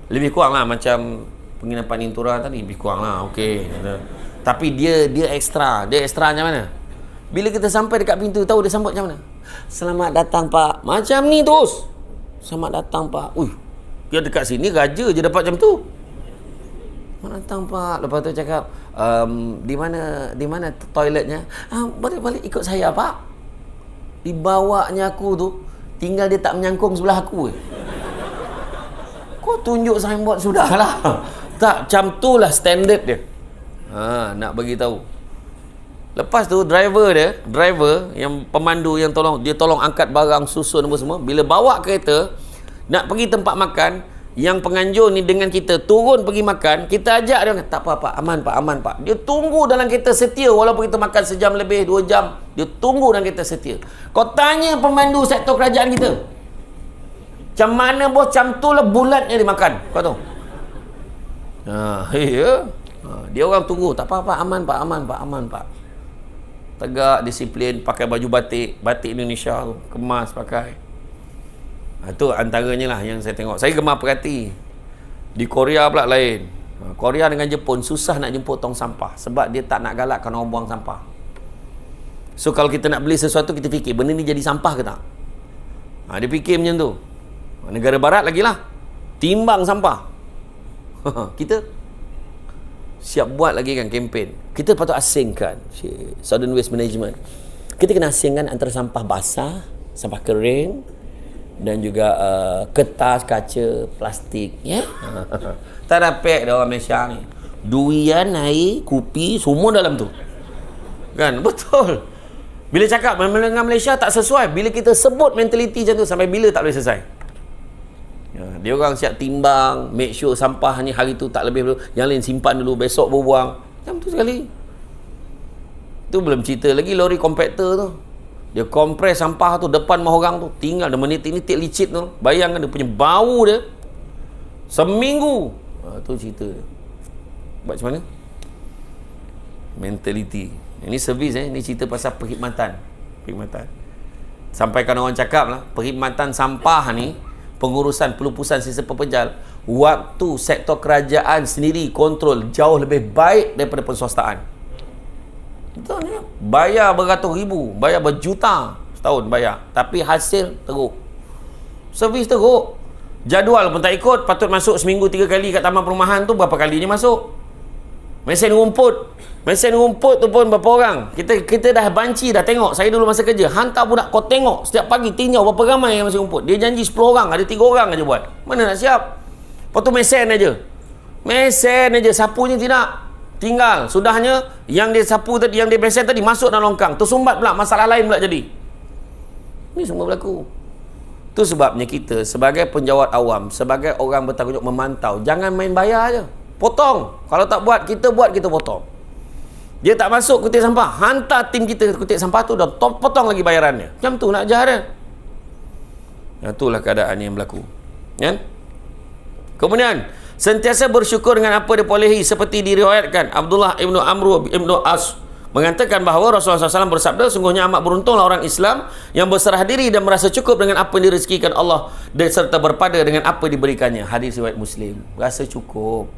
Lebih kurang lah macam penginapan Intura tadi, lebih kurang lah, okey. Tapi dia ekstra. Dia ekstra macam mana? Bila kita sampai dekat pintu, tahu dia sambut macam mana? Selamat datang Pak. Macam ni terus. Selamat datang Pak. Ui, dia dekat sini raja je dapat macam tu. Selamat datang Pak. Lepas tu cakap, di mana toiletnya? Balik ikut saya Pak. Dibawanya aku tu, tinggal dia tak menyangkung sebelah aku. Kau tunjuk signboard sudahlah. Tak, macam tu lah standard dia. Nak bagi tahu. Lepas tu driver yang pemandu yang tolong angkat barang susun apa semua, bila bawa kereta nak pergi tempat makan, yang penganjur ni dengan kita turun pergi makan, kita ajak dia, tak apa Pak, aman Pak. Dia tunggu dalam kereta setia, walaupun kita makan sejam lebih, 2 jam, dia tunggu dalam kereta setia. Kau tanya pemandu sektor kerajaan kita, macam mana bos, macam tu lah bulatnya dia makan, kau tahu. Dia orang tunggu, tak apa-apa, aman Pak. Tegak, disiplin, pakai baju batik Indonesia tu, kemas pakai. Itu antaranya lah yang saya tengok. Saya gemar perhati. Di Korea pula lain. Korea dengan Jepun susah nak jemput tong sampah sebab dia tak nak galakkan orang buang sampah. So kalau kita nak beli sesuatu, kita fikir benda ni jadi sampah ke tak. Dia fikir macam tu. Negara barat lagi lah, timbang sampah. Kita siap buat lagi kan kempen. Kita patut asingkan Southern Waste Management. Kita kena asingkan antara sampah basah, sampah kering, dan juga kertas, kaca, plastik, ya. Tak ada pack dah orang Malaysia ni. Durian, air, kopi, semua dalam tu. Kan? Betul. Bila cakap dengan Malaysia tak sesuai, bila kita sebut mentaliti macam tu, sampai bila tak boleh selesai. Dia orang siap timbang, make sure sampah ni hari tu tak lebih dulu, yang lain simpan dulu, besok baru buang. Macam tu sekali. Tu belum cerita lagi lori kompakter tu. Dia kompres sampah tu depan rumah orang tu, tinggal dia menitik-nitik licit tu. Bayangkan dia punya bau dia seminggu. Tu cerita dia. Buat macam mana? Mentality. Ini servis ini cerita pasal perkhidmatan. Sampaikan orang cakap lah, perkhidmatan sampah ni, pengurusan pelupusan sistem pepejal, waktu sektor kerajaan sendiri kontrol jauh lebih baik daripada penswastaan. Betul ni. Bayar beratus ribu, bayar berjuta setahun bayar, tapi hasil teruk. Servis teruk. Jadual pun tak ikut, patut masuk seminggu 3 kali kat taman perumahan tu, berapa kalinya masuk. Mesin rumput tu pun berapa orang. Kita dah banci dah tengok. Saya dulu masa kerja, hantar budak kau tengok setiap pagi tinjau berapa ramai yang mesin rumput. Dia janji 10 orang, ada 3 orang aja buat. Mana nak siap? Lepas tu mesin aja, sapunya tidak. Tinggal sudahnya yang dia sapu tadi, yang dia mesin tadi masuk dalam longkang, tersumbat pula, masalah lain pula jadi. Ini semua berlaku. Tu sebabnya kita sebagai penjawat awam, sebagai orang bertanggungjawab memantau, jangan main bayar aja. Potong. Kalau tak buat, kita potong. Dia tak masuk kutip sampah, hantar tim kita kutip sampah tu, dah potong lagi bayarannya. Macam tu nak ajar dia. Itulah keadaan yang berlaku. Kan? Kemudian sentiasa bersyukur dengan apa diperolehi, seperti diriwayatkan Abdullah ibnu Amr ibnu As mengatakan bahawa Rasulullah SAW bersabda, sungguhnya amat beruntunglah orang Islam yang berserah diri dan merasa cukup dengan apa yang direzekikan Allah dan serta berpada dengan apa diberikannya. Hadis riwayat Muslim. Rasa cukup,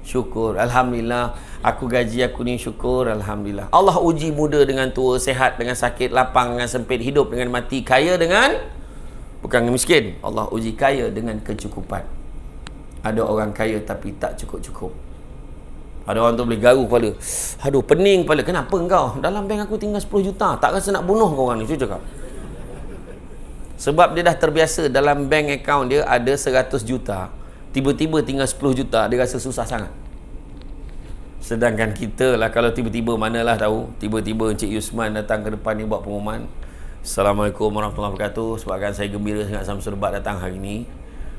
syukur, alhamdulillah, aku gaji aku ni, syukur, alhamdulillah. Allah uji muda dengan tua, sehat dengan sakit, lapang dengan sempit, hidup dengan mati, kaya dengan bukan miskin. Allah uji kaya dengan kecukupan. Ada orang kaya tapi tak cukup-cukup. Ada orang tu boleh garu kepala, aduh pening kepala, kenapa engkau? Dalam bank aku tinggal 10 juta, tak rasa nak bunuh kau orang ni. Cuba cakap. Sebab dia dah terbiasa dalam bank account dia ada 100 juta, tiba-tiba tinggal 10 juta, dia rasa susah sangat. Sedangkan kita lah, kalau tiba-tiba, manalah tahu, tiba-tiba Encik Yusman datang ke depan ni buat pengumuman, Assalamualaikum warahmatullahi wabarakatuh, sebabkan saya gembira sangat Samsul Debat datang hari ini.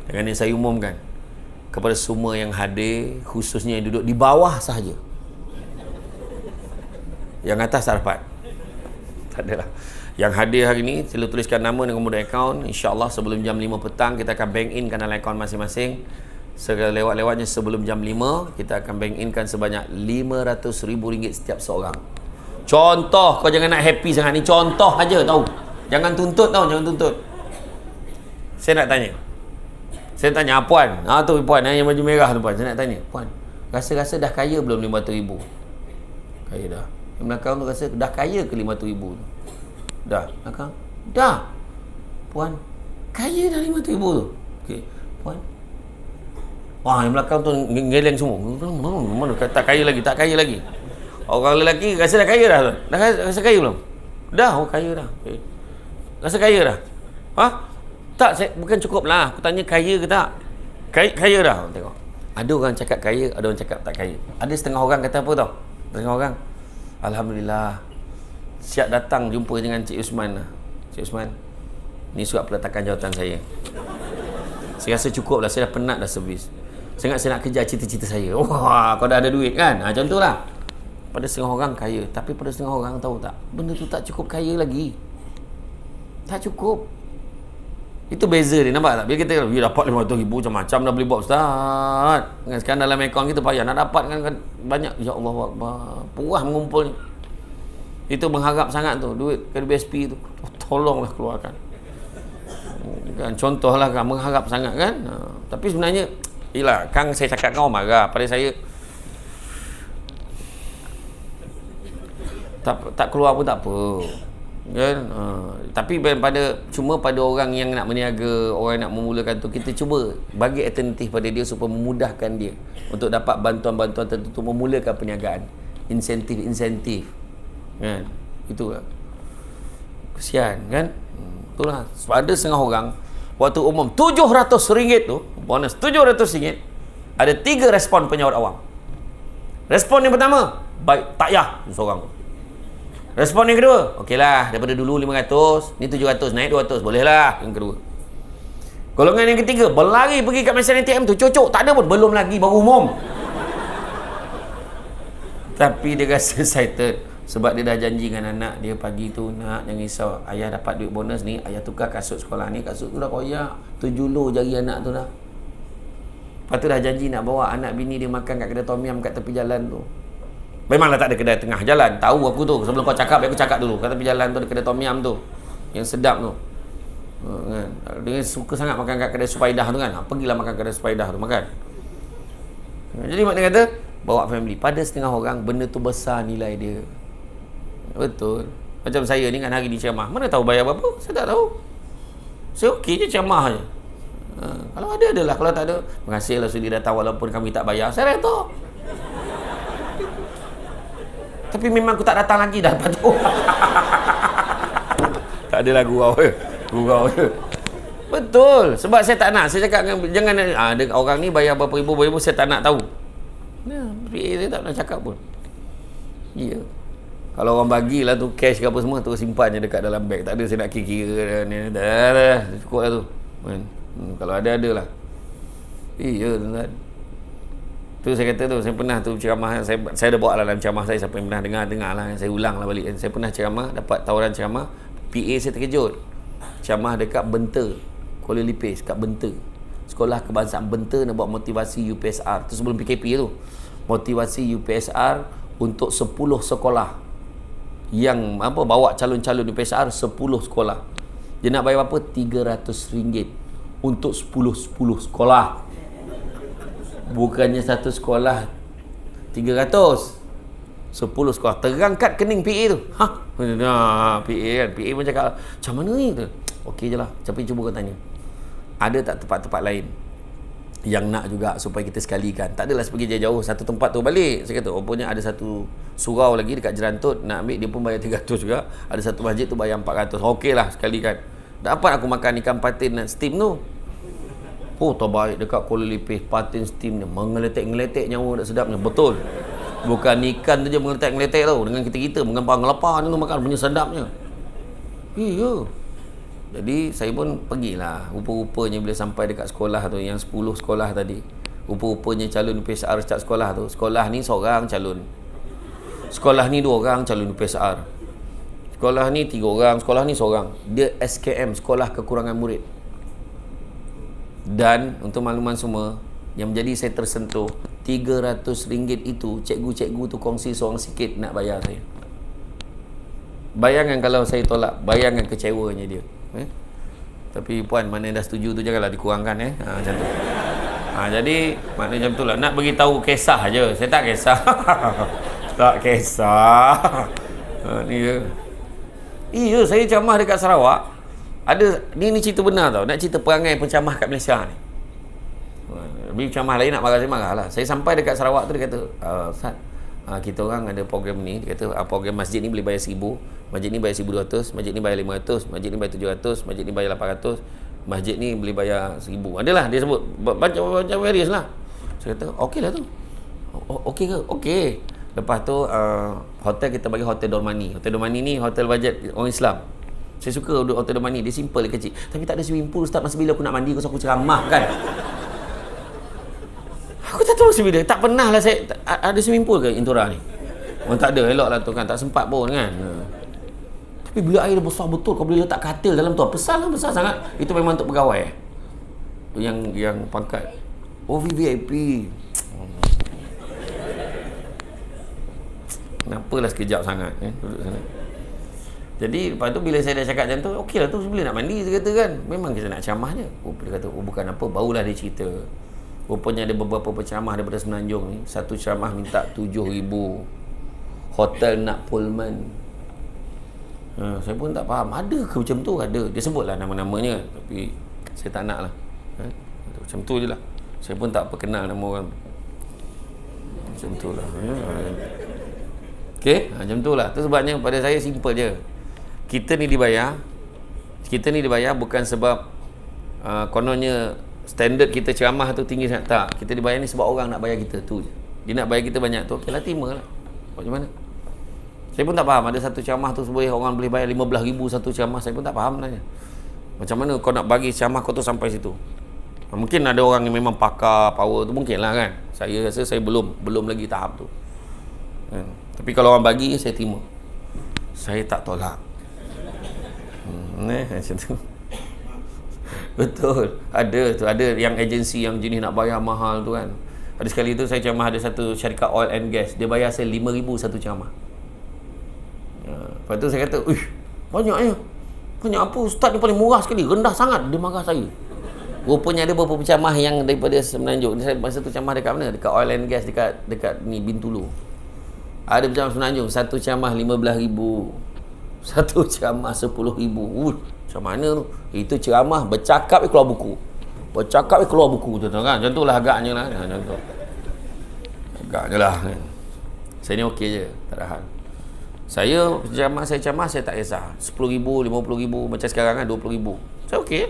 Dengan ini saya umumkan kepada semua yang hadir, khususnya yang duduk di bawah sahaja, yang atas tak dapat. Tak adalah. Yang hadir hari ini, sila tuliskan nama dan nombor akaun. InsyaAllah sebelum jam 5 petang kita akan bank in dalam akaun masing-masing. Segala lewat-lewatnya sebelum jam 5 kita akan bank in sebanyak RM500,000 setiap seorang. Contoh, kau jangan nak happy sangat ni, contoh aja tahu. Jangan tuntut tau, jangan tuntut. Saya nak tanya, Saya tanya, puan, tu puan yang baju merah tu puan, saya nak tanya, puan, rasa-rasa dah kaya belum 500,000? Kaya dah. Yang belakang tu rasa dah kaya ke 500,000 tu? Dah. Belakang, dah. Puan, kaya dah 500,000 tu? Okey, puan. Wah, yang belakang tu geleng semua. Mana tak kaya lagi, tak kaya lagi. Orang lelaki rasa dah kaya dah tu. Dah rasa kaya belum? Dah, kaya dah. Okay. Rasa kaya dah? Ha? Tak, bukan cukup lah. Aku tanya kaya ke tak? Kaya dah. Tengok. Ada orang cakap kaya, ada orang cakap tak kaya. Ada setengah orang kata apa tau? Setengah orang, alhamdulillah, siap datang jumpa dengan Cik Usman lah. Cik Usman, ni surat peletakan jawatan saya. Saya rasa cukup lah, saya dah penat dah servis. Saya nak kejar cita-cita saya. Wah, kau dah ada duit kan? Contohlah. Pada setengah orang kaya, tapi pada setengah orang tahu tak, benda tu tak cukup kaya lagi. Tak cukup. Itu beza dia, nampak tak? Bila kita dapat 500,000 macam-macam dah boleh buat ustaz. Sekarang dalam akaun kita payah nak dapat kan banyak. Ya Allah Akbar, puas mengumpul. Itu mengharap sangat tu duit ke BSP tu. Tolonglah keluarkan. Kan contohlah kan, mengharap sangat kan. Tapi sebenarnya ialah Kang, saya cakap kau marah pada saya. Tak keluar pun tak apa kan. Tapi cuma pada orang yang nak berniaga, orang yang nak memulakan tu, kita cuba bagi alternatif pada dia supaya memudahkan dia untuk dapat bantuan-bantuan tertentu memulakan perniagaan, insentif kan. Itu lah, kesian kan. Itulah, ada setengah orang waktu umum RM700 tu, bonus RM700, ada 3 respon penyawat awam. Respon yang pertama, baik, tak payah seorang. Respon yang kedua, okeylah, daripada dulu 500, ni 700, naik 200, bolehlah. Yang kedua. Golongan yang ketiga, berlari pergi kat mesin ATM tu, cocok, tak ada pun, belum lagi, baru umum. Tapi dia rasa excited sebab dia dah janji dengan anak dia pagi tu, nak, jangan risau, ayah dapat duit bonus ni, ayah tukar kasut sekolah ni, kasut tu dah koyak, tu juluh jari anak tu dah. Lepas tu dah janji nak bawa anak bini dia makan kat kedai tom yum kat tepi jalan tu. Memanglah tak ada kedai tengah jalan, tahu aku tu, sebelum kau cakap aku cakap dulu, kat tepi jalan tu ada kedai tom yum tu yang sedap tu kan. Dia suka sangat makan kat kedai Supaidah tu kan. Pergilah makan kedai Supaidah tu, makan. Jadi maknanya kata bawa family. Pada setengah orang benda tu besar nilai dia. Betul. Macam saya ni kan hari ni ceramah, mana tahu bayar berapa, saya tak tahu. Saya okey je ceramah je. Kalau ada adalah, kalau tak ada, terima kasihlah sudi datang walaupun kami tak bayar, saya redha. Tapi memang aku tak datang lagi dah lepas tu. Tak adalah gurau je. Betul. Sebab saya tak nak, saya cakap jangan ada orang ni bayar berapa ribu, saya tak nak tahu. Saya tak nak cakap pun. Ya. Kalau orang bagilah tu cash ke apa semua, tu simpan je dekat dalam beg. Tak ada saya nak kira-kira ni. Dah. Cukup lah tu. Kalau ada lah. Iya tuan. Tu saya kata tu, saya pernah tu ceramah, saya dah bawa dalam ceramah saya, siapa yang pernah dengar lah, saya ulang lah balik. Saya pernah ceramah, dapat tawaran ceramah, PA saya terkejut. Ceramah dekat Benter, Kuala Lipis, kat Benter. Sekolah Kebangsaan Benter nak buat motivasi UPSR. Tu sebelum PKP tu. Motivasi UPSR untuk 10 sekolah. Yang bawa calon-calon UPSR 10 sekolah. Dia nak bayar berapa? RM300 untuk 10 sekolah. Bukannya satu sekolah 300, 10 sekolah. Terangkat kening PA tu. PA kan. PA pun cakap, macam mana ni tu? Okey je lah. Tapi cuba kau tanya, ada tak tempat-tempat lain yang nak juga supaya kita sekalikan? Tak adalah pergi jauh-jauh satu tempat tu balik. Saya kata, rupanya ada satu surau lagi dekat Jerantut, nak ambil dia pun bayar 300 juga. Ada satu masjid tu bayar 400. Okey lah, sekalikan. Dapat aku makan ikan patin dan steam tu. Terbaik dekat Kuala Lipis, patin steam ni mengeletek-ngeletek nyawa, dah sedapnya. Betul. Bukan ikan tu je mengeletek-ngeletek tau. Dengan kita ngelapa ni tu makan punya sedapnya. Iya. Jadi saya pun pergilah. Rupa-rupanya bila sampai dekat sekolah tu, yang 10 sekolah tadi, rupa-rupanya calon UPSR setiap sekolah tu. Sekolah ni seorang calon, sekolah ni 2 orang calon UPSR, sekolah ni 3 orang, sekolah ni seorang. Dia SKM, sekolah kekurangan murid. Dan untuk makluman semua, yang menjadi saya tersentuh, RM300 itu cikgu-cikgu tu kongsi seorang sikit nak bayar saya. Bayangkan kalau saya tolak, bayangkan kecewanya dia. Tapi puan mana yang dah setuju tu janganlah dikurangkan macam tu. Jadi maknanya macam tu lah. Nak beritahu kisah je. Saya tak kisah. Tak kisah. Ni je. Iya, saya ceramah dekat Sarawak. Ada ni cerita benar tau. Nak cerita perangai pencamah kat Malaysia ni. Lebih ceramah lain nak marah saya marah lah. Saya sampai dekat Sarawak tu dia kata, Ustaz, kita orang ada program ni. Dia kata program masjid ni boleh bayar 1,000, masjid ni bayar 1,200, masjid ni bayar 500, masjid ni bayar 700, masjid ni bayar 800, masjid ni boleh bayar 1,000. Adalah dia sebut macam various lah. Saya kata okey lah tu. Okey ke? Okey. Lepas tu hotel kita bagi hotel Dormani. Hotel Dormani ni hotel bajet orang Islam. Saya suka hotel Dormani, dia simple, dia kecil. Tapi tak ada swimming pool Ustaz. Masa bila aku nak mandi aku ceramah kan. Aku tak tahu masa bila. Tak pernah lah saya ada swimming pool ke Intora ni. Orang tak ada, elok lah tu kan. Tak sempat pun kan. Tapi bila air besar betul, kau boleh letak katil dalam tu. Besar lah, besar sangat. Itu memang untuk pegawai yang pangkat VVIP. Kenapalah sekejap sangat duduk sana. Jadi lepas tu bila saya dah cakap macam tu, okey lah tu bila nak mandi dia kata kan. Memang kita nak ceramah je. Dia kata bukan apa, barulah dia cerita. Rupanya ada beberapa penceramah daripada Semenanjung ni. Satu ceramah minta 7,000. Hotel nak Pullman. Saya pun tak faham. Ada ke macam tu? Ada. Dia sebutlah nama-namanya. Tapi saya tak nak lah. Macam tu je lah. Saya pun tak perkenal nama orang. Macam tu lah. Okey, macam tu lah. Tu sebabnya pada saya simple je. Kita ni dibayar bukan sebab kononnya standard kita ceramah tu tinggi sangat. Tak. Kita dibayar ni sebab orang nak bayar kita tu je. Dia nak bayar kita banyak tu, okeylah terima lah. Macam mana? Saya pun tak faham. Ada satu ceramah tu orang boleh bayar 15,000 satu ceramah. Saya pun tak faham sebenarnya. Macam mana kau nak bagi ceramah kau tu sampai situ? Mungkin ada orang yang memang pakar power tu, mungkin lah kan. Saya rasa saya belum lagi tahap tu. Tapi kalau orang bagi, saya terima. Saya tak tolak. Macam tu. Betul. Ada yang agensi yang jenis nak bayar mahal tu kan. Ada sekali tu saya ceramah, ada satu syarikat oil and gas. Dia bayar saya 5,000 satu ceramah. Lepas tu saya kata, banyaknya. Banyak apa? Ustaz ni paling murah sekali. Rendah sangat. Dia marah saya. Rupanya ada beberapa penceramah yang daripada Semenanjung. Saya masa tu ceramah dekat mana? Dekat oil and gas, dekat ni Bintulu. Ada penceramah Semenanjung. Satu ceramah 15,000. Satu ceramah 10,000. Macam mana tu? Itu ceramah bercakap keluar buku. Bercakap keluar buku tu kan. Macam tu lah agaknya lah. Macam tu. Agaknya lah. Saya ni okey je. Tak ada hal. Saya ceramah saya tak kisah. 10,000, 50,000. Macam sekarang kan 20,000. Saya okey.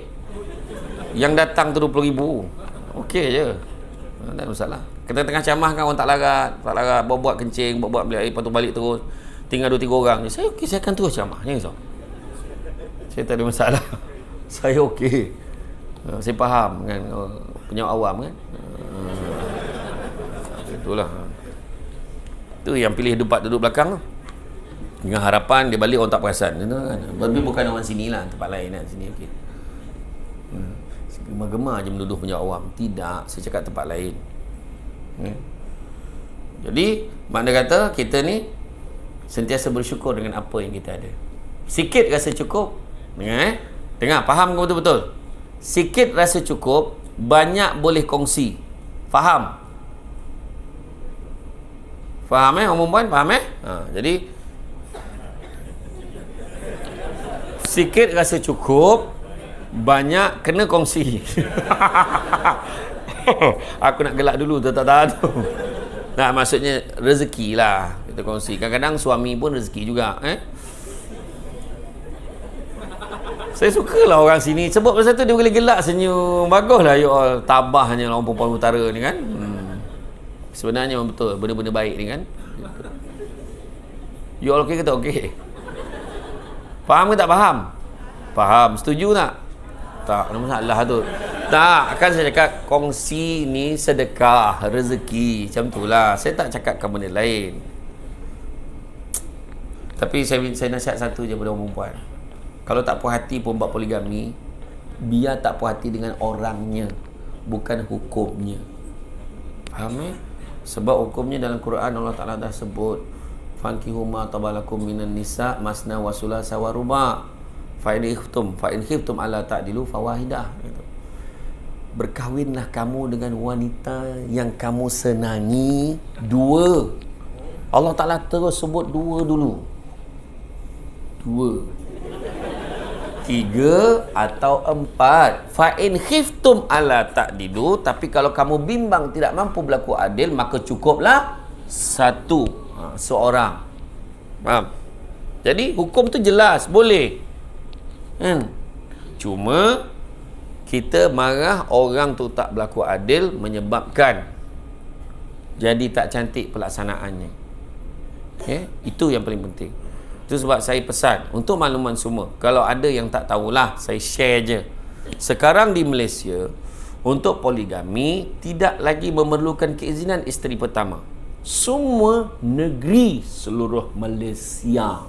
Yang datang tu 20,000. Okey je. Tak ada masalah. Tengah ceramah kan orang tak larat. Buat kencing, buat beli air, lepas tu balik terus. Tinggal 2-3 orang je. Saya okey, saya akan terus ceramah. Jangan risau. Saya tak ada masalah. Saya okey. Saya faham kan. Penyawak awam kan. Itulah. Itu yang pilih duduk belakang tu. Dengan harapan dia balik orang tak perasan. Tapi bukan orang sini lah. Tempat lain kan. Sini okey. Gemar-gemar je menuduh penyawak awam. Tidak. Saya cakap tempat lain. Jadi makna kata kita ni sentiasa bersyukur dengan apa yang kita ada. Sikit rasa cukup. Dengar, faham ke betul-betul? Sikit rasa cukup, banyak boleh kongsi. Faham? Faham orang perempuan? Faham jadi sikit rasa cukup, banyak kena kongsi. Aku nak gelak dulu tak tahan tu. Nah, maksudnya rezeki lah kita kongsi. Kadang-kadang suami pun rezeki juga. Saya sukalah orang sini sebab pasal tu dia boleh gelak senyum. Baguslah you all tabahnya orang perempuan utara ni kan. Sebenarnya memang betul benda-benda baik ni kan. You all okey ke tak okey? Faham ke tak faham? Faham. Setuju tak? Tak ada masalah tu. Tak, kan saya cakap kongsi ni sedekah rezeki. Macam tu lah. Saya tak cakapkan benda lain. Tapi saya nasihat satu je pada orang perempuan. Kalau tak puas hati pun buat poligami, biar tak puas hati dengan orangnya, bukan hukumnya. Faham Sebab hukumnya dalam Quran Allah Ta'ala dah sebut, fankihu ma tabalakum minan nisa masna wa sulasa wa ruba. fa in khiftum alla ta'dilu fawahidah. Berkahwinlah kamu dengan wanita yang kamu senangi dua. Allah Ta'ala terus sebut dua dulu. Dua, tiga atau empat. Fa in khiftum alla ta'dilu, tapi kalau kamu bimbang tidak mampu berlaku adil, maka cukuplah satu, seorang. Faham? Jadi hukum tu jelas, boleh. Cuma kita marah orang tu tak berlaku adil menyebabkan jadi tak cantik pelaksanaannya. Okay? Itu yang paling penting. Itu sebab saya pesan untuk makluman semua, kalau ada yang tak tahulah, saya share je. Sekarang di Malaysia, untuk poligami tidak lagi memerlukan keizinan isteri pertama. Semua negeri seluruh Malaysia.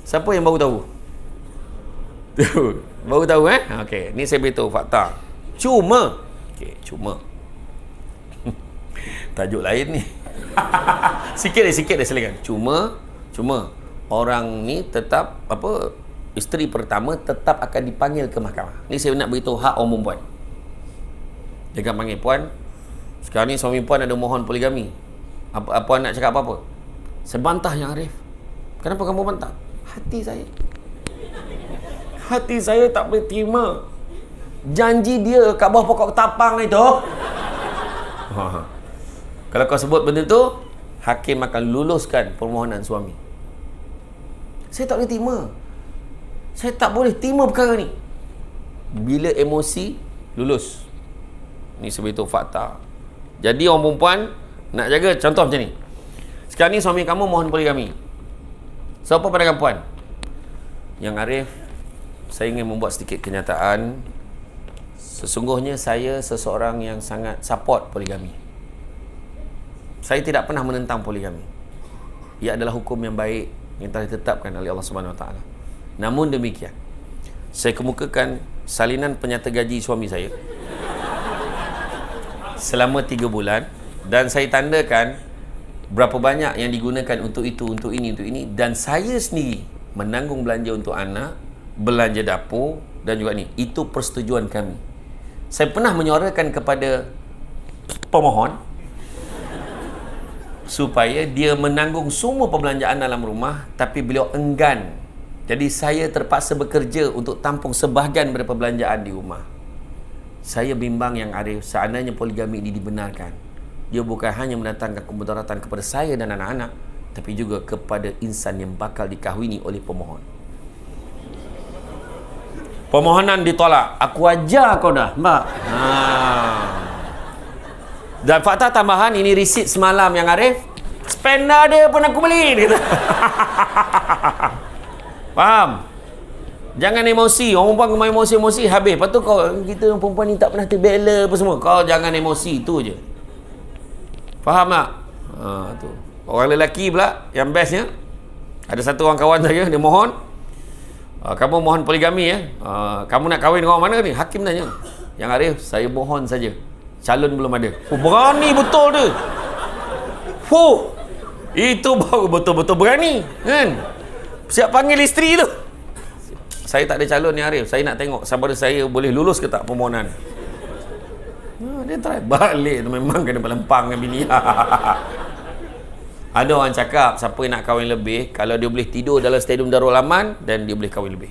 Siapa yang baru tahu? Baru tahu Okey, ni saya beritahu fakta. Cuma tajuk lain ni. sikit dah silakan. Cuma orang ni tetap isteri pertama tetap akan dipanggil ke mahkamah. Ni saya nak beritahu hak orang perempuan. Jangan panggil puan. Sekarang ni suami puan ada mohon poligami. Puan nak cakap apa-apa? Saya bantah yang Arif. Kenapa kamu bantah? Hati saya tak boleh terima janji dia kat bawah pokok tapang itu. Kalau kau sebut benda tu, hakim akan luluskan permohonan suami. Saya tak boleh terima. Saya tak boleh terima perkara ni. Bila emosi, lulus. Ni sebetul fakta. Jadi orang perempuan nak jaga contoh macam ni. Sekarang ni suami kamu mohon poligami. Siapa pandangan puan? Yang Arif, saya ingin membuat sedikit kenyataan. Sesungguhnya saya seseorang yang sangat support poligami. Saya tidak pernah menentang poligami. Ia adalah hukum yang baik yang telah ditetapkan oleh Allah Subhanahu Wa Taala. Namun demikian, saya kemukakan salinan penyata gaji suami saya selama 3 bulan dan saya tandakan berapa banyak yang digunakan untuk itu, untuk ini, dan saya sendiri menanggung belanja untuk anak, belanja dapur dan juga ni. Itu persetujuan kami. Saya pernah menyuarakan kepada pemohon supaya dia menanggung semua perbelanjaan dalam rumah, tapi beliau enggan. Jadi saya terpaksa bekerja untuk tampung sebahagian daripada perbelanjaan di rumah. Saya bimbang yang Arif, seandainya poligami ini dibenarkan, dia bukan hanya mendatangkan kemudaratan kepada saya dan anak-anak, tapi juga kepada insan yang bakal dikahwini oleh pemohon. Permohonan ditolak. Aku ajar kau dah, Mbak. Dan fakta tambahan, ini risit semalam yang Arif. Spender dia pun aku beli, dia kata. Faham? Jangan emosi. Orang perempuan kemai emosi habis. Lepas tu kita perempuan ni tak pernah terbela apa semua. Kau jangan emosi, tu je. Faham tak? Tu. Orang lelaki pula yang bestnya, ada satu orang kawan saya, dia mohon, kamu mohon poligami kamu nak kahwin dengan orang mana ni? Hakim tanya. Yang Arif, saya mohon saja, calon belum ada. Berani betul dia. Itu baru betul-betul berani kan? Siap panggil isteri tu. Saya tak ada calon ni Arif, saya nak tengok sama ada saya boleh lulus ke tak permohonan. Dia try balik tu, memang kena pelempang dengan bini. Ada orang cakap siapa yang nak kahwin lebih, kalau dia boleh tidur dalam stadium Darul Aman, dan dia boleh kahwin lebih.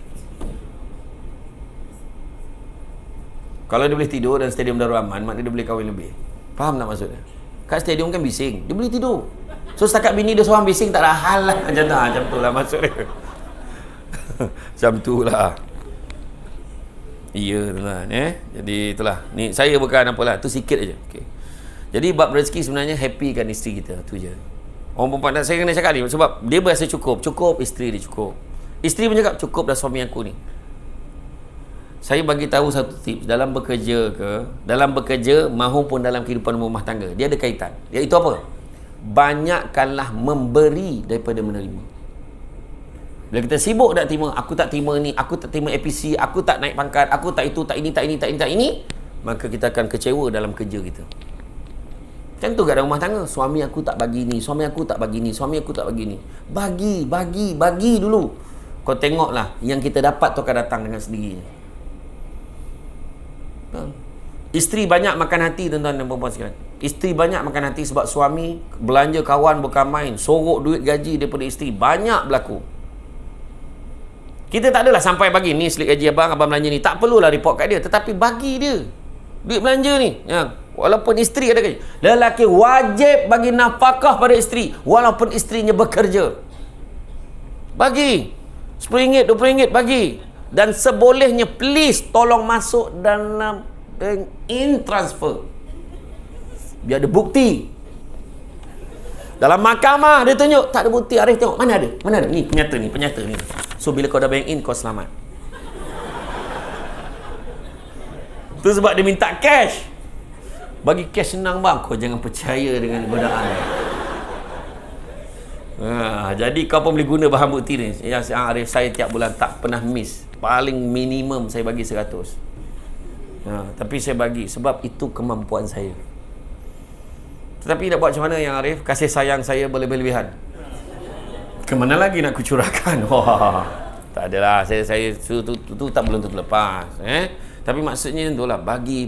Kalau dia boleh tidur dalam stadium Darul Aman, maknanya dia boleh kahwin lebih. Faham tak maksudnya? Kat stadium kan bising, dia boleh tidur. So setakat bini dia seorang bising, tak ada hal lah. Macam tu lah maksudnya. Macam tu lah. Ya tuan. Jadi itulah. Ni saya bukan apalah, tu sikit aja. Okay. Jadi bab rezeki sebenarnya happykan isteri kita, tu je. Orang perempuan, saya kena cakap ni sebab dia berasa cukup isteri dia cukup. Isteri pun cakap cukup dah suami aku ni. Saya bagi tahu satu tips dalam bekerja maupun dalam kehidupan rumah tangga, dia ada kaitan. Iaitu apa? Banyakkanlah memberi daripada menerima. Bila kita sibuk nak terima, aku tak terima ni, aku tak terima APC, aku tak naik pangkat, aku tak itu, tak ini, maka kita akan kecewa dalam kerja kita. Macam tu kat dalam rumah tangga. Suami aku tak bagi ni, suami aku tak bagi ni, suami aku tak bagi ni. Bagi dulu. Kau tengoklah, yang kita dapat tu akan datang dengan sendirinya. Isteri banyak makan hati, tuan-tuan dan puan-puan sekalian. Isteri banyak makan hati sebab suami belanja kawan bukan main, sorok duit gaji daripada isteri. Banyak berlaku. Kita tak adalah sampai bagi ni slip gaji abang belanja ni. Tak perlulah report kat dia, tetapi bagi dia duit belanja ni. Ya. Walaupun isteri ada gaji. Lelaki wajib bagi nafkah pada isteri walaupun isterinya bekerja. Bagi RM10, RM20 bagi. Dan sebolehnya please tolong masuk dalam bank in transfer. Biar ada bukti. Dalam mahkamah dia tunjuk, tak ada bukti. Arif tengok, mana ada? Mana ada? Ni penyata ni. So bila kau dah bank in, kau selamat. Tu sebab dia minta cash. Bagi cash senang bang. Kau jangan percaya dengan godaan. Jadi kau pun boleh guna bahan bukti ni. Yang Arif, saya tiap bulan tak pernah miss. Paling minimum saya bagi 100. Tapi saya bagi sebab itu kemampuan saya. Tetapi nak buat macam mana yang Arif? Kasih sayang saya berlebih-lebihan. Kemana lagi nak kucurahkan? Wah, tak adalah. Saya tu tak belum tentu lepas. Tapi maksudnya itulah, bagi.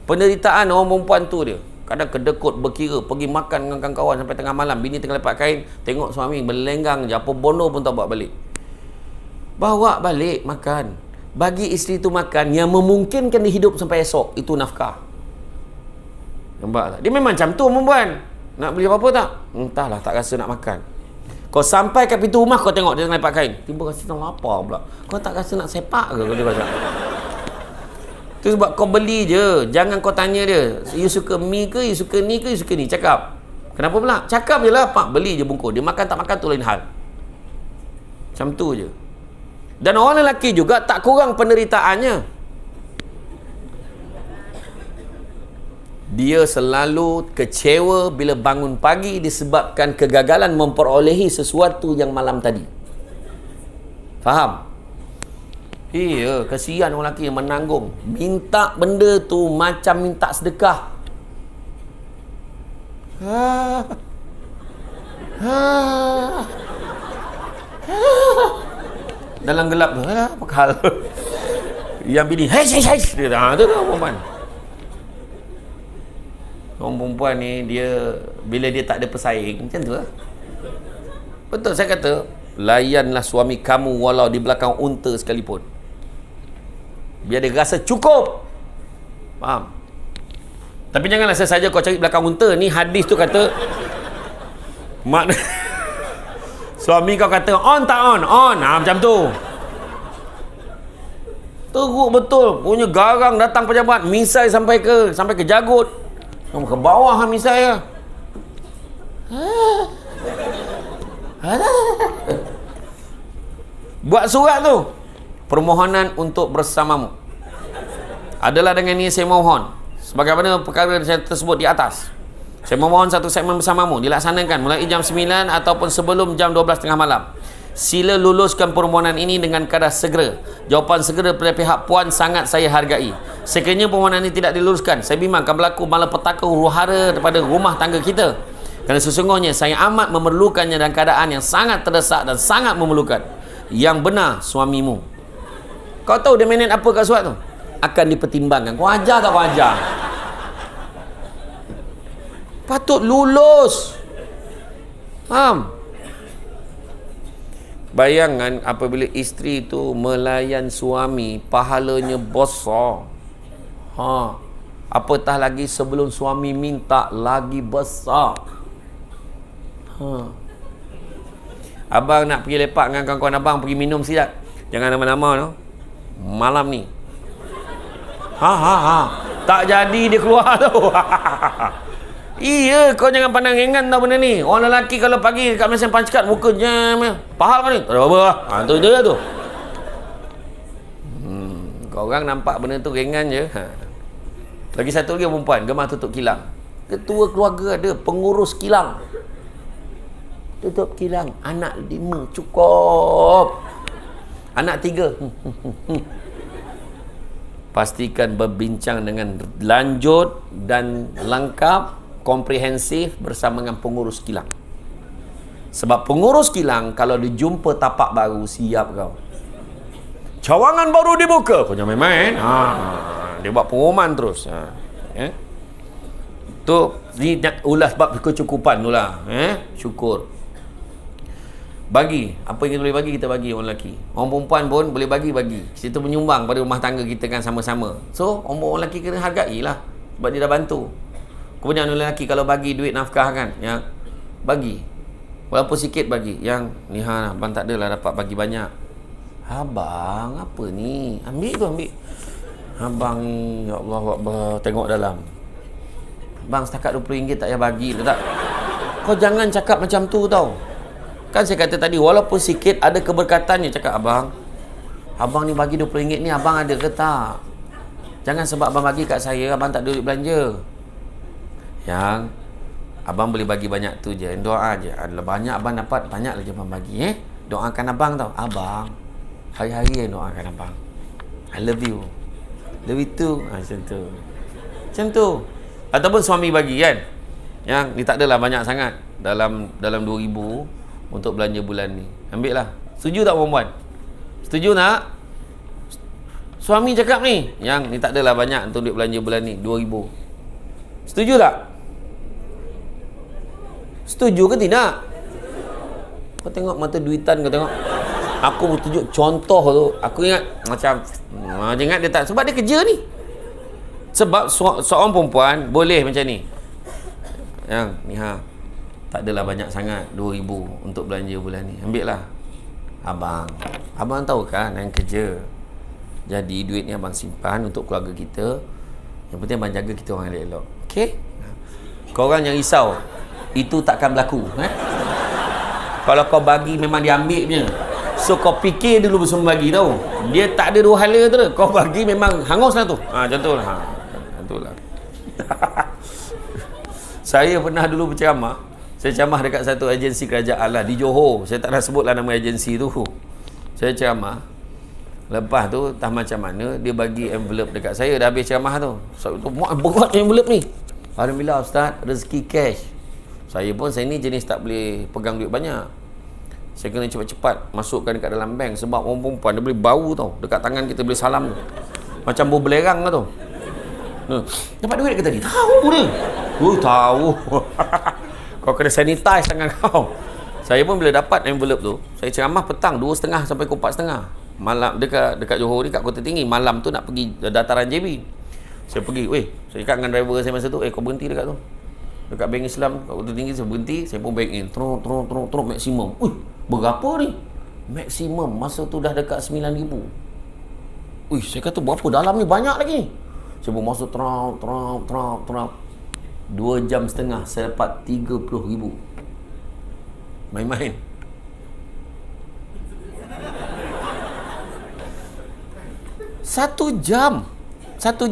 Penderitaan orang perempuan tu dia. Kadang kedekut berkira, pergi makan dengan kawan-kawan sampai tengah malam, bini tengah lepak kain, tengok suami berlenggang je, apa bono pun tak bawa balik. Bawa balik makan. Bagi isteri tu makan yang memungkinkan dia hidup sampai esok. Itu nafkah. Nampak tak? Dia memang macam tu perempuan. Nak beli apa-apa tak? Entahlah, tak rasa nak makan. Kau sampai kat pintu rumah, kau tengok dia tengah lepak kain. Tiba rasa tak lapar pula. Kau tak rasa nak sepak ke? Kau rasa. Tu sebab kau beli je. Jangan kau tanya dia, you suka mi ke, you suka ni ke, you suka ni. Cakap. Kenapa pula? Cakap je lah. Pak, beli je bungkus. Dia makan tak makan tu lain hal. Macam tu je. Dan orang lelaki juga tak kurang penderitaannya. Dia selalu kecewa bila bangun pagi disebabkan kegagalan memperolehi sesuatu yang malam tadi. Faham? Iya, kesian orang lelaki yang menanggung. Minta benda tu macam minta sedekah. Dalam gelap tu, apa hal? Yang bini, hei, dia tu perempuan. Orang perempuan ni, dia bila dia tak ada pesaing, macam tu lah. Betul saya kata, layanlah suami kamu walau di belakang unta sekalipun. Biar dia rasa cukup. Faham? Tapi janganlah saja kau cari belakang unta. Ni hadis tu kata, makna suami kau kata on tak on? On. Macam tu. Teruk betul. Punya garang datang pejabat, misai sampai ke jagut. Ke bawah misai ya. Buat surat tu, permohonan untuk bersamamu. Adalah dengan ini saya mohon, sebagaimana perkara saya tersebut di atas, saya memohon satu segmen bersamamu dilaksanakan mulai jam 9 ataupun sebelum jam 12 tengah malam. Sila luluskan permohonan ini dengan kadar segera. Jawapan segera daripada pihak puan sangat saya hargai. Sekiranya permohonan ini tidak diluluskan, saya bimbang akan berlaku malapetaka huru-hara daripada rumah tangga kita. Kerana sesungguhnya saya amat memerlukannya dalam keadaan yang sangat terdesak dan sangat memerlukan. Yang benar suamimu. Kau tahu dia manage apa kat surat tu? Akan dipertimbangkan. Kau ajar tak kau ajar? Patut lulus. Faham? Bayangan apabila isteri tu melayan suami, pahalanya besar. Apatah lagi sebelum suami minta, lagi besar. Abang nak pergi lepak dengan kawan-kawan abang, pergi minum siap. Jangan nama-nama tu. Malam ni. Tak jadi dia keluar tu. Iya, kau jangan pandang ringan tau benda ni. Orang lelaki kalau pagi kat mesin pancekat, muka jam. Faham kan ni? Tak ada apa lah. Tu je tu. Kau orang nampak benda tu ringan je. Lagi satu lagi perempuan, gemar tutup kilang. Ketua keluarga ada, pengurus kilang. Tutup kilang. Anak 5 cukup. Anak 3. Pastikan berbincang dengan lanjut dan lengkap komprehensif bersama dengan pengurus kilang. Sebab pengurus kilang kalau dia jumpa tapak baru, siap kau. Cawangan baru dibuka. Kau jangan main-main. Dia buat pengumuman terus. Tu ni ulas bab kecukupan tu lah. Syukur. Bagi. Apa yang kita boleh bagi, kita bagi orang lelaki. Orang perempuan pun boleh bagi. Kita menyumbang pada rumah tangga kita kan sama-sama. So, orang lelaki kena hargai lah. Sebab dia dah bantu. Kemudian orang lelaki kalau bagi duit nafkah kan, yang bagi. Walaupun sikit bagi. Yang ni abang tak adalah dapat bagi banyak. Abang apa ni? Ambil tu, ambil. Abang ni, ya Allah Akbar, tengok dalam. Bang setakat RM20 tak payah bagi tak? Kau jangan cakap macam tu tau. Kan saya kata tadi, walaupun sikit ada keberkatannya. Cakap abang ni bagi RM20 ni, abang ada ke tak? Jangan sebab abang bagi kat saya, abang tak ada duit belanja. Yang abang boleh bagi banyak tu je, doa je. Banyak abang dapat, banyak lagi abang bagi. Doakan abang tau. Abang hari-hari doakan abang, I love you, love you too. Macam tu. Ataupun suami bagi kan, yang ni tak adalah banyak sangat, dalam 2,000 untuk belanja bulan ni, ambil lah. Setuju tak perempuan? Setuju tak? Suami cakap ni, yang ni tak adalah banyak untuk duit belanja bulan ni, 2,000. Setuju tak? Setuju ke tidak? Kau tengok mata duitan, kau tengok. Aku tunjuk contoh tu. Aku ingat macam ingat dia tak, sebab dia kerja ni. Sebab seorang perempuan boleh macam ni. Yang ni tak adalah banyak sangat 2,000 untuk belanja bulan ni. Ambil lah. Abang tahu kan yang kerja. Jadi duit ni abang simpan untuk keluarga kita. Yang penting abang jaga kita orang elok-elok. Okey? Korang yang risau, itu takkan berlaku. Kalau kau bagi memang dia ambil punya. So kau fikir dulu sebelum bagi tau. Dia tak ada dua hala tu. Kau bagi memang hangus lah tu. Macam tu lah. Macam tu lah. Saya pernah dulu berceramah. Saya ceramah dekat satu agensi kerajaan lah di Johor. Saya tak nak sebut lah nama agensi tu. Saya ceramah. Lepas tu entah macam mana dia bagi envelope dekat saya. Dah habis ceramah tu. So, berat envelope ni. Alhamdulillah Ustaz, rezeki cash. Saya ni jenis tak boleh pegang duit banyak. Saya kena cepat-cepat masukkan dekat dalam bank. Sebab orang perempuan dia boleh bau tau. Dekat tangan kita boleh salam tu. Macam bau belerang lah tu. Dapat duit ke tadi? Tahu dia. Tahu. Kau kena sanitize tangan kau. Saya pun bila dapat envelope tu, saya ceramah petang 2.30 sampai 4.30. Malam dekat Johor ni, kat Kota Tinggi. Malam tu nak pergi dataran JB. Saya pergi, saya cakap dengan driver saya masa tu, kau berhenti dekat tu. Dekat bank Islam kat Kota Tinggi, saya berhenti. Saya pun bank in terus maksimum. Berapa ni? Maksimum masa tu dah dekat 9,000. Saya kata berapa dalam ni, banyak lagi. Saya pun masuk terap. 2.5 jam saya dapat 30,000. Main-main. Satu jam 1.5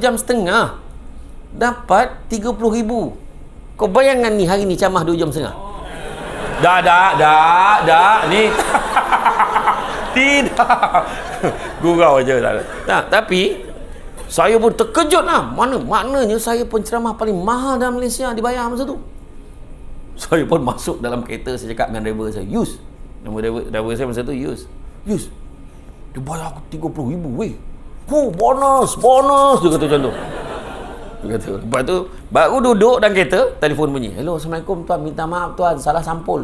dapat 30,000. Kau bayangkan ni, hari ni ceramah 2.5 jam. Dah ni. Tidak. Gurau aja tak. Nah, tapi saya pun terkejut lah. Maknanya saya penceramah paling mahal dalam Malaysia dibayar masa tu. Saya pun masuk dalam kereta, saya cakap dengan driver saya, Yus. Nama driver saya masa tu Yus. Dia bayar aku 30,000 weh. Bonus. Dia kata macam tu. Lepas tu baru duduk dalam kereta, telefon bunyi. Hello, Assalamualaikum tuan, minta maaf tuan, salah sampul.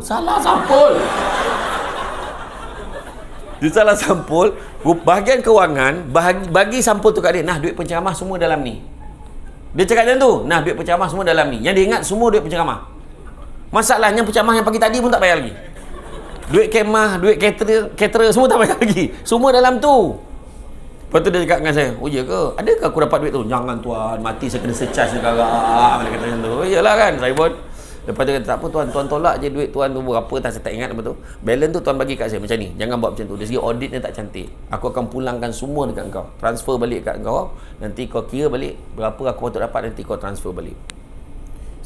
Dia salah sampul. Bahagian kewangan bagi sampul tu kat dia. Nah, duit penceramah semua dalam ni. Dia cakap macam tu. Nah, duit penceramah semua dalam ni. Yang dia ingat semua duit penceramah. Masalahnya penceramah yang pagi tadi pun tak bayar lagi. Duit kemah, duit caterer semua tak bayar lagi. Semua dalam tu. Lepas tu dia cakap dengan saya, oh ya ke? Adakah aku dapat duit tu? Jangan tuan, mati saya kena secharge sekarang. Dia kata macam tu. Oh iyalah kan, saya pun. Lepas tu kata, tak apa tuan tolak je duit tuan tu berapa, saya tak ingat apa tu. Balance tu tuan bagi kat saya macam ni. Jangan buat macam tu. Dari segi auditnya tak cantik. Aku akan pulangkan semua dekat kau. Transfer balik kat kau. Nanti kau kira balik berapa aku patut dapat, nanti kau transfer balik.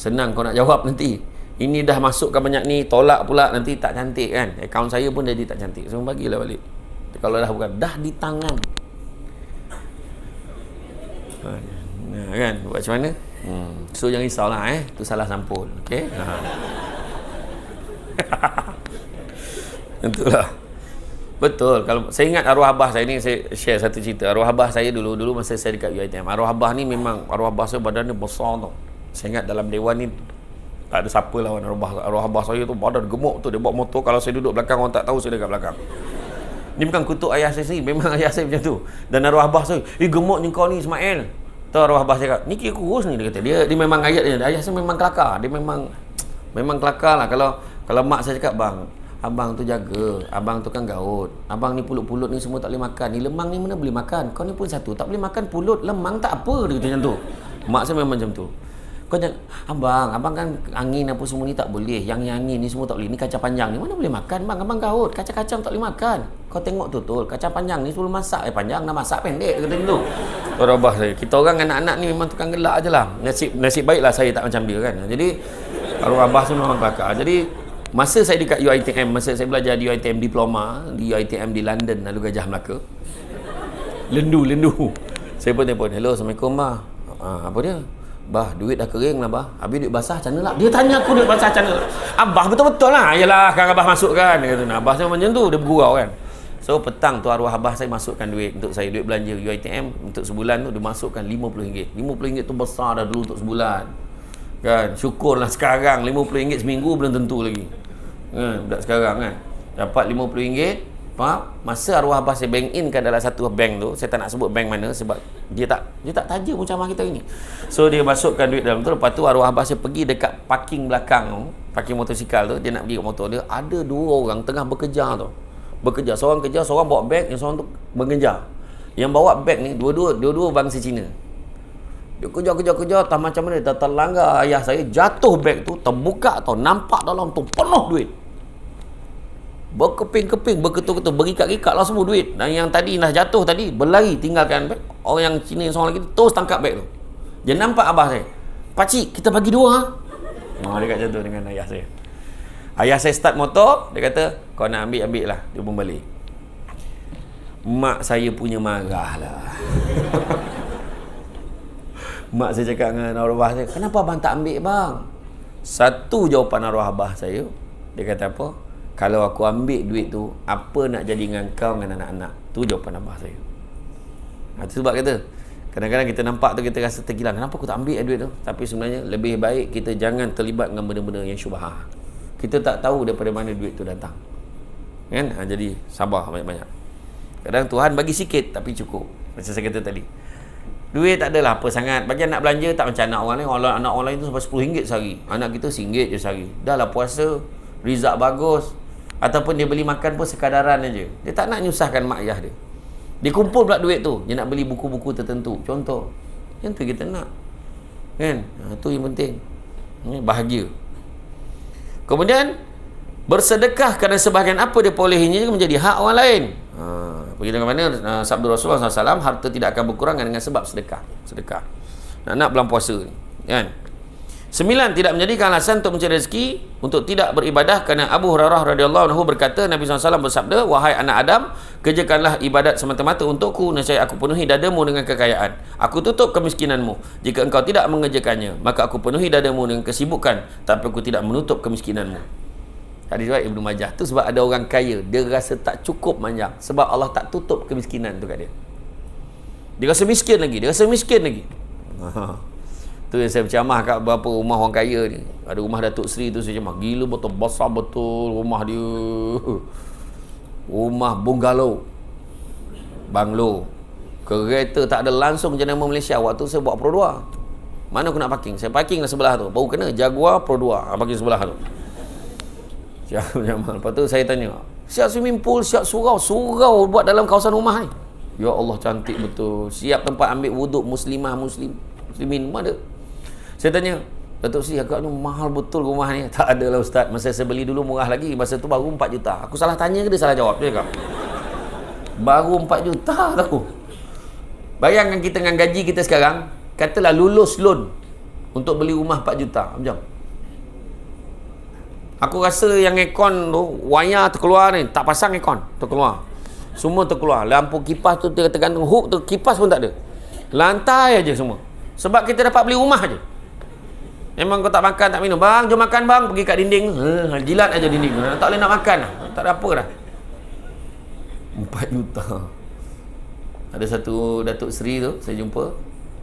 Senang kau nak jawab nanti. Ini dah masukkan banyak ni, tolak pula nanti tak cantik kan. Akaun saya pun jadi tak cantik. So bagilah balik. Kalau dah bukan, dah di tangan. Nah, kan buat macam mana? So jangan risaulah tu salah sampul. Okey. Itulah. Betul. Kalau saya ingat arwah abah saya ni, saya share satu cerita. Arwah abah saya dulu masa saya dekat UiTM. Arwah abah ni memang arwah abah saya badan dia besar tau. Saya ingat dalam dewan ni tak ada siapa lawan arwah abah saya tu, badan gemuk tu. Dia bawa motor, kalau saya duduk belakang orang tak tahu saya dekat belakang. Ni bukan kutuk ayah saya sendiri, memang ayah saya macam tu. Dan arwah abah saya, gemuknya kau ni Ismail. Tu arwah abah saya kata, ni kira kurus ni, dia kata. Dia memang ayat dia. Ayah saya memang kelakar. Dia memang kelakar lah. Kalau mak saya cakap, bang, abang tu jaga, abang tu kan gaut, abang ni pulut-pulut ni semua tak boleh makan, ni lemang ni mana boleh makan, kau ni pun satu tak boleh makan pulut, lemang tak apa, dia kata macam tu. Mak saya memang macam tu. Kau jangan, abang kan angin apa semua ni tak boleh, yang angin ni semua tak boleh, ni kacang panjang ni mana boleh makan bang, abang gaut, kacang-kacang tak boleh makan, kau tengok tutul, kacang panjang ni sebelum masak, panjang nak masak pendek, dia kata macam tu. Orang abah saya, kita orang anak-anak ni memang tukang gelak je lah, nasib baiklah saya tak macam dia kan. Jadi arwah abah saya memang kelakar. Jadi masa saya dekat UiTM, masa saya belajar di UiTM diploma, di UiTM di London, lalu Gajah Melaka. Lendu. Saya pun telefon, hello, Assalamualaikum bah. Apa dia? Bah, duit dah kering lah bah. Habis duit basah macam mana lah? Dia tanya aku duit basah macam mana? Abah betul-betul lah. Yalah, kan abah masukkan. Dia kata, abah saya macam tu, dia bergurau kan. So, petang tu arwah abah saya masukkan duit untuk saya, duit belanja UiTM untuk sebulan tu, dia masukkan RM50. RM50 tu besar dah dulu untuk sebulan. Kan, syukurlah sekarang RM50 seminggu belum tentu lagi. Budak sekarang kan dapat RM50. Faham? Masa arwah abah saya bank in kan dalam satu bank tu, saya tak nak sebut bank mana sebab dia tak taja macam kita ini. So dia masukkan duit dalam tu. Lepas tu arwah abah saya pergi dekat parking belakang tu, parking motosikal tu, dia nak pergi kat motor dia, ada dua orang tengah bekerja tu. Bekerja, seorang kerja, seorang bawa beg, yang seorang tu mengejar. Yang bawa beg ni dua-dua bangsa Cina. Dia kerja, tak macam mana, dia terlanggar ayah saya, jatuh beg tu, terbuka tau, nampak dalam tu penuh duit. Berkeping-keping, berketul-ketul, berikat-rikat lah semua duit. Dan yang tadi dah jatuh tadi, berlari tinggalkan beg. Orang yang Cina yang seorang lagi terus tangkap beg tu. Dia nampak abah saya, pakcik, kita bagi dua ha? Dia kata macam tu dengan ayah saya. Ayah saya start motor, dia kata, kau nak ambil lah. Dia pun balik. Mak saya punya marah lah. Mak saya cakap dengan arwah saya, kenapa abang tak ambil bang? Satu jawapan arwah abah saya, dia kata apa? Kalau aku ambil duit tu, apa nak jadi dengan kau dengan anak-anak? Tu jawapan abah saya. Itu sebab kata, kadang-kadang kita nampak tu kita rasa tergilang, kenapa aku tak ambil duit tu? Tapi sebenarnya lebih baik kita jangan terlibat dengan benda-benda yang syubhah. Kita tak tahu daripada mana duit tu datang. Kan? Jadi sabar banyak-banyak. Kadang Tuhan bagi sikit tapi cukup. Macam saya kata tadi, duit tak adalah apa sangat. Bagi anak belanja tak macam anak orang lain. Anak orang lain tu sampai RM10 sehari. Anak kita RM1 je sehari. Dah lah puasa, result bagus, ataupun dia beli makan pun sekadaran aja. Dia tak nak nyusahkan mak ayah dia. Dia kumpul pula duit tu, dia nak beli buku-buku tertentu. Contoh, yang tu kita nak. Kan? Itu yang penting. Bahagia. Kemudian bersedekah kerana sebahagian apa dia perolehinya menjadi hak orang lain. Begitu mana sabda Rasulullah SAW, harta tidak akan berkurang dengan sebab sedekah. Nak bulan puasa ni, kan? 9, tidak menjadikan alasan untuk mencari rezeki, untuk tidak beribadah. Kerana Abu Hurairah radhiyallahu anhu berkata, Nabi SAW bersabda, wahai anak Adam, kerjakanlah ibadat semata-mata untukku, nescaya aku penuhi dadamu dengan kekayaan. Aku tutup kemiskinanmu. Jika engkau tidak mengerjakannya, maka aku penuhi dadamu dengan kesibukan, tapi aku tidak menutup kemiskinanmu. Hadis riwayat Ibnu Majah. Tu sebab ada orang kaya, dia rasa tak cukup manjang sebab Allah tak tutup kemiskinan tu kat dia. Dia rasa miskin lagi. Tu yang saya bercamah kat beberapa rumah orang kaya ni. Ada rumah Datuk Seri tu saya camah, gila betul, besar betul rumah dia. Rumah bungalow, banglo, kereta tak ada langsung jenama Malaysia. Waktu saya buat Pro 2, mana aku nak parking? Saya parking lah sebelah tu, baru kena Jaguar Pro 2, parking sebelah tu. Lepas tu saya tanya, siap swimming pool, siap surau buat dalam kawasan rumah ni. Ya Allah, cantik betul. Siap tempat ambil wuduk muslimin ada. Saya tanya, Datuk Seri, agak ni mahal betul rumah ni. Tak adalah Ustaz, masa saya beli dulu murah lagi, masa tu baru 4 juta. Aku salah tanya ke dia salah jawab? Dia cakap baru 4 juta tahu. Bayangkan kita dengan gaji kita sekarang, katalah lulus loan untuk beli rumah 4 juta macam. Aku rasa yang aircon tu, wayar terkeluar ni, tak pasang aircon, terkeluar. Semua terkeluar. Lampu kipas tu tergantung hook tu, kipas pun tak ada. Lantai aja semua. Sebab kita dapat beli rumah aje. Memang kau tak makan, tak minum. Bang, jom makan bang. Pergi kat dinding. Jilat aja dinding. Tak boleh nak makan. Tak ada apa dah. 4 juta. Ada satu Datuk Seri tu, saya jumpa.